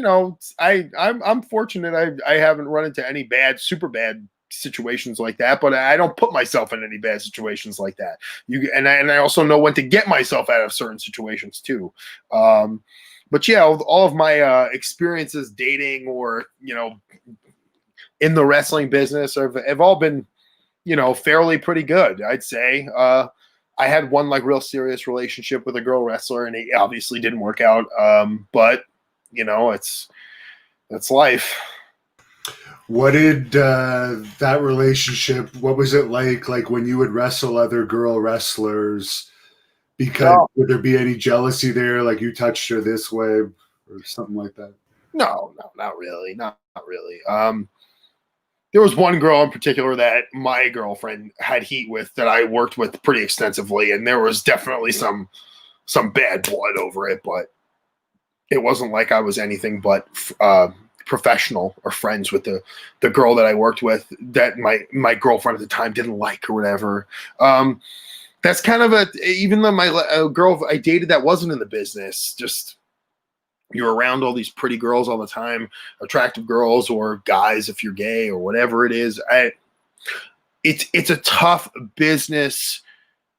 I'm fortunate. I haven't run into any super bad situations like that, but I don't put myself in any bad situations like that. I also know when to get myself out of certain situations too. But yeah, all of my experiences dating or in the wrestling business have all been fairly pretty good, I'd say. I had one like real serious relationship with a girl wrestler, and it obviously didn't work out. But that's life. What did that relationship? What was it like? Like when you would wrestle other girl wrestlers? Because would there be any jealousy there? Like you touched her this way or something like that? No, not really. Not really. There was one girl in particular that my girlfriend had heat with that I worked with pretty extensively, and there was definitely some bad blood over it, but it wasn't like I was anything but professional or friends with the girl that I worked with that my girlfriend at the time didn't like or whatever. That's kind of even though my girl I dated that wasn't in the business, just you're around all these pretty girls all the time, attractive girls or guys if you're gay or whatever it is. It's a tough business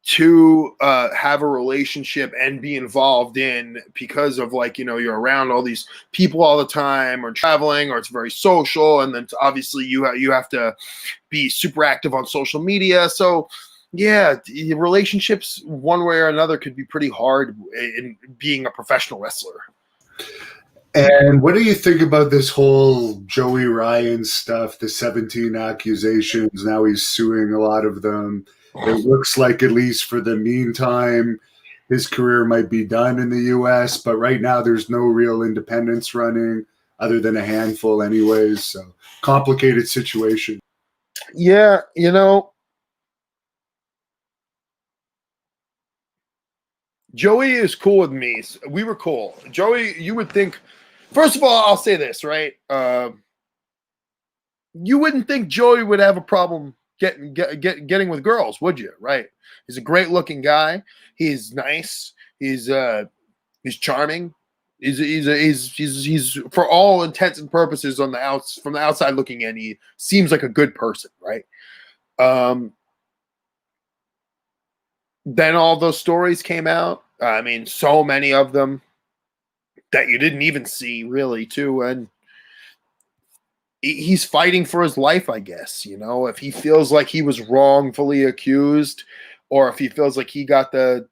to have a relationship and be involved in because of you're around all these people all the time or traveling or it's very social. And then obviously you have to be super active on social media. So yeah, relationships one way or another could be pretty hard in being a professional wrestler. And what do you think about this whole Joey Ryan stuff, the 17 accusations? Now he's suing a lot of them. It looks like, at least for the meantime, his career might be done in the U.S., but right now there's no real independents running other than a handful anyways. So complicated situation. Yeah, Joey is cool with me. We were cool. Joey, you would think, first of all, I'll say this, right? You wouldn't think Joey would have a problem getting with girls, would you? Right? He's a great looking guy. He's nice. He's charming. He's for all intents and purposes from the outside looking in, he seems like a good person, right? Then all those stories came out. I mean, so many of them that you didn't even see really too. And he's fighting for his life, I guess, if he feels like he was wrongfully accused or if he feels like he got the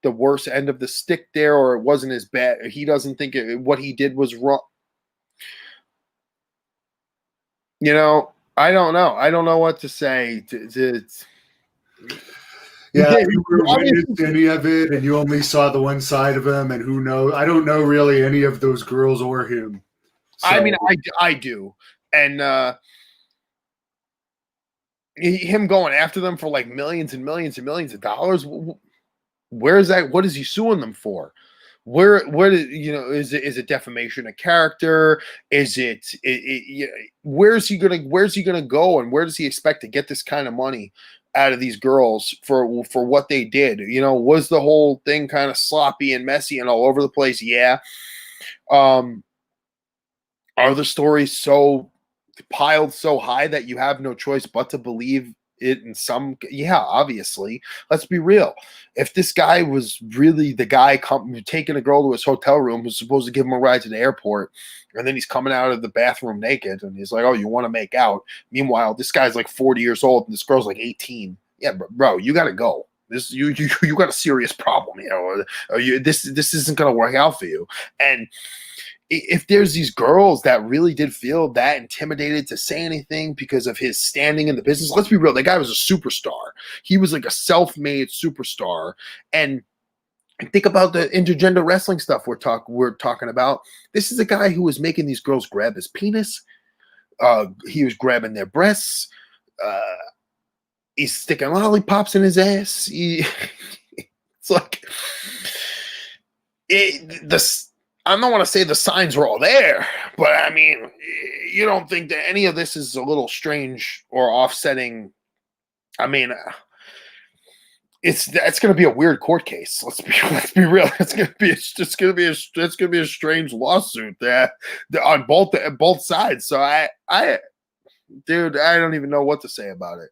worst end of the stick there, or it wasn't as bad. He doesn't think what he did was wrong. I don't know. I don't know what to say. Yeah, you were witness to any of it, and you only saw the one side of him, and who knows? I don't know really any of those girls or him. So. I mean, I do. And him going after them for like millions and millions and millions of dollars. Where is that? What is he suing them for? Where is it defamation of character? Is it where's he gonna go, and where does he expect to get this kind of money out of these girls for what they did? Was the whole thing kind of sloppy and messy and all over the place? Yeah. Are the stories so piled so high that you have no choice but to believe it in some? Yeah, obviously. Let's be real. If this guy was really the guy taking a girl to his hotel room who's supposed to give him a ride to the airport, and then he's coming out of the bathroom naked and he's like, oh, you want to make out? Meanwhile, this guy's like 40 years old and this girl's like 18. Yeah, bro, you got to go. This you got a serious problem, this isn't going to work out for you. And if there's these girls that really did feel that intimidated to say anything because of his standing in the business, let's be real, that guy was a superstar. He was like a self-made superstar. And think about the intergender wrestling stuff we're talking about. This is a guy who was making these girls grab his penis. He was grabbing their breasts. He's sticking lollipops in his ass. It's like I don't want to say the signs were all there, but I mean, you don't think that any of this is a little strange or offsetting? I mean, it's going to be a weird court case. Let's be real. It's going to be a strange lawsuit that on both sides. So dude, I don't even know what to say about it.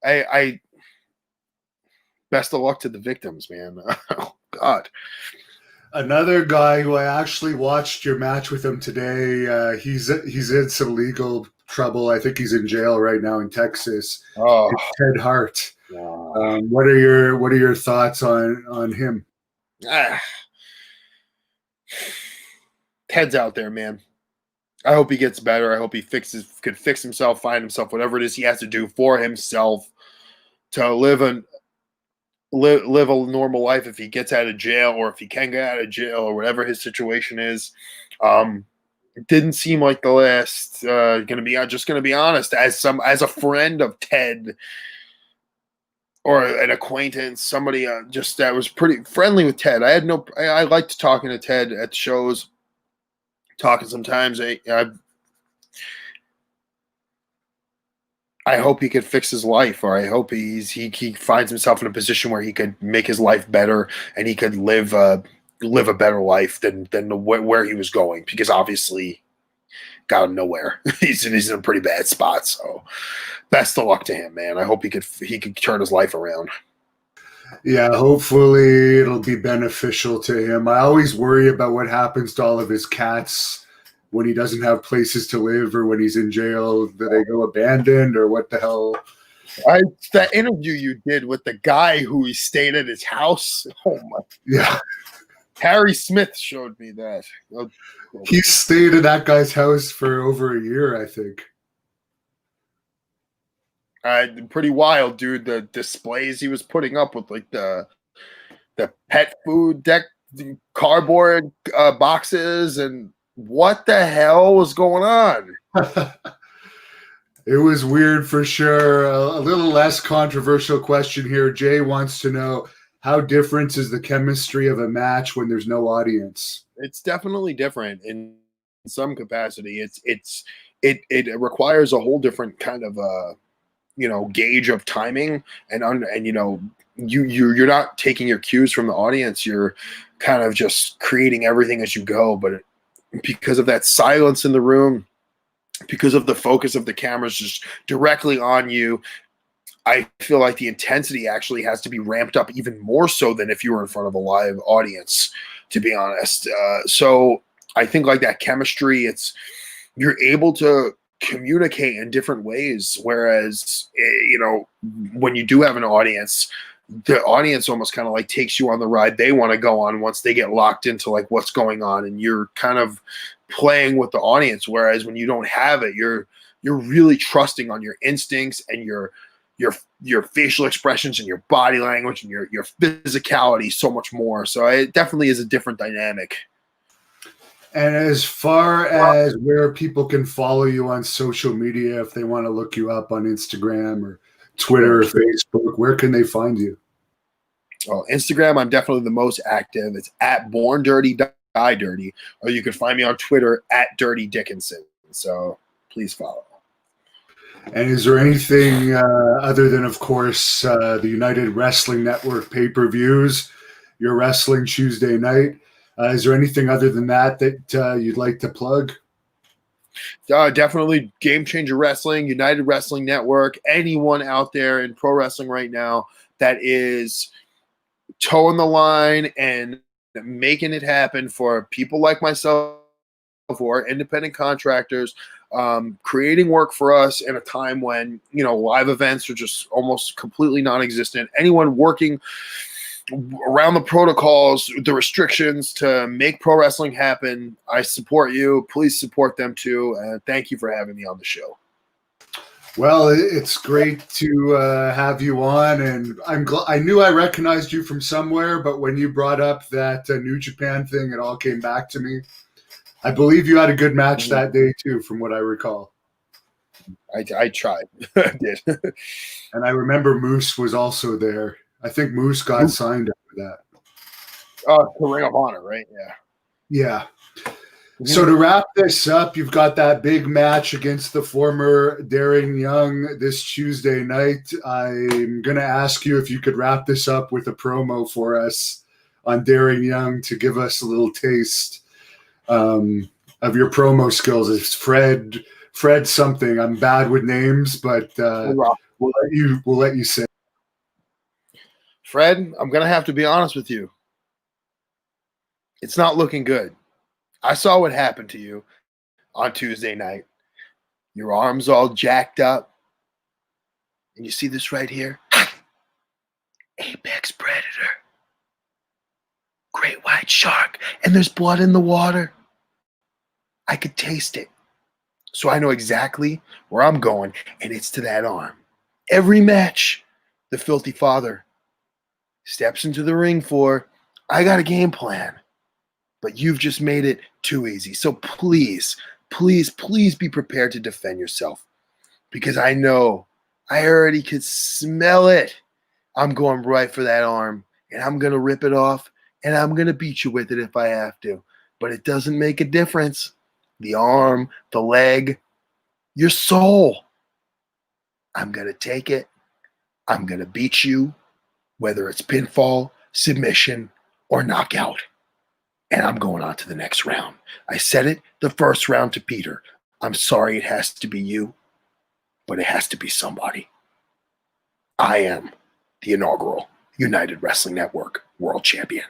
I best of luck to the victims, man. Oh God. Another guy who I actually watched your match with him today. He's in some legal trouble. I think he's in jail right now in Texas. Oh, it's Ted Hart. wow. What are your thoughts on him? Ted's out there, man. I hope he gets better. I hope he could fix himself, find himself, whatever it is he has to do for himself to live a normal life if he gets out of jail, or if he can get out of jail, or whatever his situation is. It didn't seem like the last. Gonna be honest, as a friend of Ted or an acquaintance, somebody just that was pretty friendly with Ted. I liked talking to Ted at the shows, talking sometimes. I hope he could fix his life, or I hope he finds himself in a position where he could make his life better and he could live a better life than where he was going, because obviously got him nowhere. he's in a pretty bad spot. So best of luck to him, man. I hope he could turn his life around. Yeah, hopefully it'll be beneficial to him. I always worry about what happens to all of his cats when he doesn't have places to live, or when he's in jail. Do they go abandoned, or what the hell? That interview you did with the guy who he stayed at his house. Oh my! Yeah, Harry Smith showed me that. he stayed at that guy's house for over a year, I think. Pretty wild, dude. The displays he was putting up with, like the pet food deck, the cardboard boxes, and what the hell was going on? It was weird for sure. A little less controversial question here. Jay wants to know, how different is the chemistry of a match when there's no audience? It's definitely different in some capacity. It requires a whole different kind of gauge of timing, and you're not taking your cues from the audience. You're kind of just creating everything as you go. But because of that silence in the room, because of the focus of the cameras just directly on you, I feel like the intensity actually has to be ramped up even more so than if you were in front of a live audience, to be honest. So I think like that chemistry, you're able to communicate in different ways. Whereas, when you do have an audience, the audience almost kind of like takes you on the ride they want to go on once they get locked into like what's going on, and you're kind of playing with the audience. Whereas when you don't have it, you're really trusting on your instincts and your facial expressions and your body language and your physicality so much more. So it definitely is a different dynamic. And as far as where people can follow you on social media, if they want to look you up on Instagram or Twitter or Facebook, where can they find you? Well, Instagram, I'm definitely the most active. It's at Born Dirty, Die Dirty, or you can find me on Twitter at Dirty Dickinson. So please follow. And is there anything other than, of course, the United Wrestling Network pay-per-views, your Wrestling Tuesday night? Is there anything other than that you'd like to plug? Definitely Game Changer Wrestling, United Wrestling Network, anyone out there in pro wrestling right now that is toeing the line and making it happen for people like myself who are independent contractors, creating work for us in a time when, live events are just almost completely non-existent. Anyone working around the protocols, the restrictions to make pro wrestling happen, I support you. Please support them too. And thank you for having me on the show. Well, it's great to have you on, and I knew I recognized you from somewhere, but when you brought up that New Japan thing, it all came back to me. I believe you had a good match that day too, from what I recall. I tried. I did. And I remember Moose was also there. I think Moose got signed after that. To Ring of Honor, right? Yeah. Yeah. So to wrap this up, you've got that big match against the former Darren Young this Tuesday night. I'm going to ask you if you could wrap this up with a promo for us on Darren Young to give us a little taste of your promo skills. It's Fred something. I'm bad with names, but we'll let you say. Fred, I'm going to have to be honest with you. It's not looking good. I saw what happened to you on Tuesday night. Your arms all jacked up. And you see this right here? Apex Predator. Great white shark. And there's blood in the water. I could taste it. So I know exactly where I'm going, and it's to that arm. Every match, the Filthy Father steps into the ring for, I got a game plan. But you've just made it too easy. So please, please, please be prepared to defend yourself. Because I know, I already could smell it. I'm going right for that arm. And I'm going to rip it off. And I'm going to beat you with it if I have to. But it doesn't make a difference. The arm, the leg, your soul. I'm going to take it. I'm going to beat you, whether it's pinfall, submission, or knockout. And I'm going on to the next round. I said it the first round to Peter. I'm sorry it has to be you, but it has to be somebody. I am the inaugural United Wrestling Network World Champion.